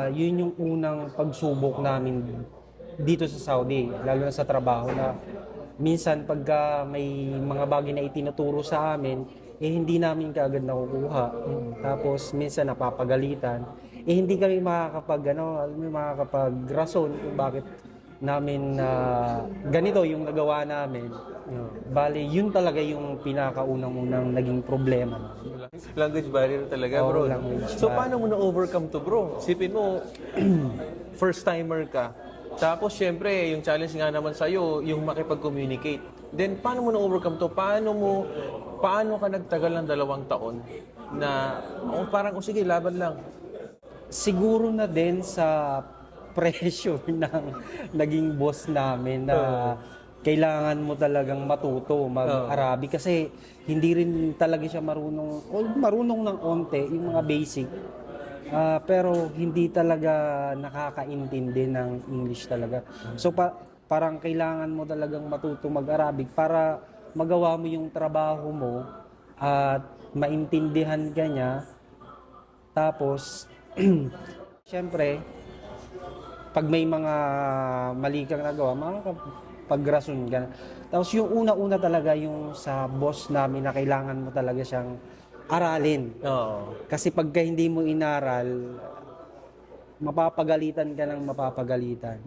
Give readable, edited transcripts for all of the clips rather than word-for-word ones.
yun yung unang pagsubok namin dito sa Saudi, lalo na sa trabaho na minsan pagka may mga bagay na itinuturo sa amin, hindi namin kaagad nakukuha. Tapos minsan napapagalitan. Hindi kami makakapag-rason kung bakit namin ganito yung nagawa namin. Bali, yun talaga yung pinakaunang-unang naging problema. Language barrier talaga, Oo, bro. language So, barrier. paano mo na-overcome to, bro? Sipin mo, first-timer ka. Tapos, syempre, yung challenge nga naman sa'yo, yung makipag-communicate. Then, paano mo na-overcome to? Paano ka nagtagal ng 2 taon na, parang, sige, laban lang. Siguro na din sa pressure ng naging boss namin na kailangan mo talagang matuto mag-Arabic kasi hindi rin talaga siya marunong ng onte, yung mga basic. Pero hindi talaga nakakaintindi ng English talaga. So parang kailangan mo talagang matuto mag-Arabic para magawa mo yung trabaho mo at maintindihan ka niya. Tapos, siyempre, pag may mga mali kang nagawa, makakapag-rason ka. Tapos yung una-una talaga yung sa boss namin na kailangan mo talaga siyang aralin. Oo. Kasi pagka hindi mo inaral, mapapagalitan ka ng mapapagalitan.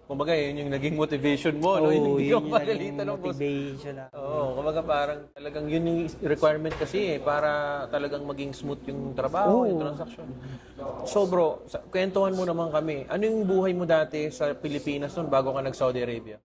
Kumbaga, yun yung naging motivation mo, no? Oo, Hindi yun ka yung naging pagalitan ng boss. motivation na. Oo, kumbaga parang talagang yun yung requirement kasi para talagang maging smooth yung trabaho, yung transaction. So bro, kwentuhan mo naman kami. Ano yung buhay mo dati sa Pilipinas noon bago ka nag-Saudi Arabia?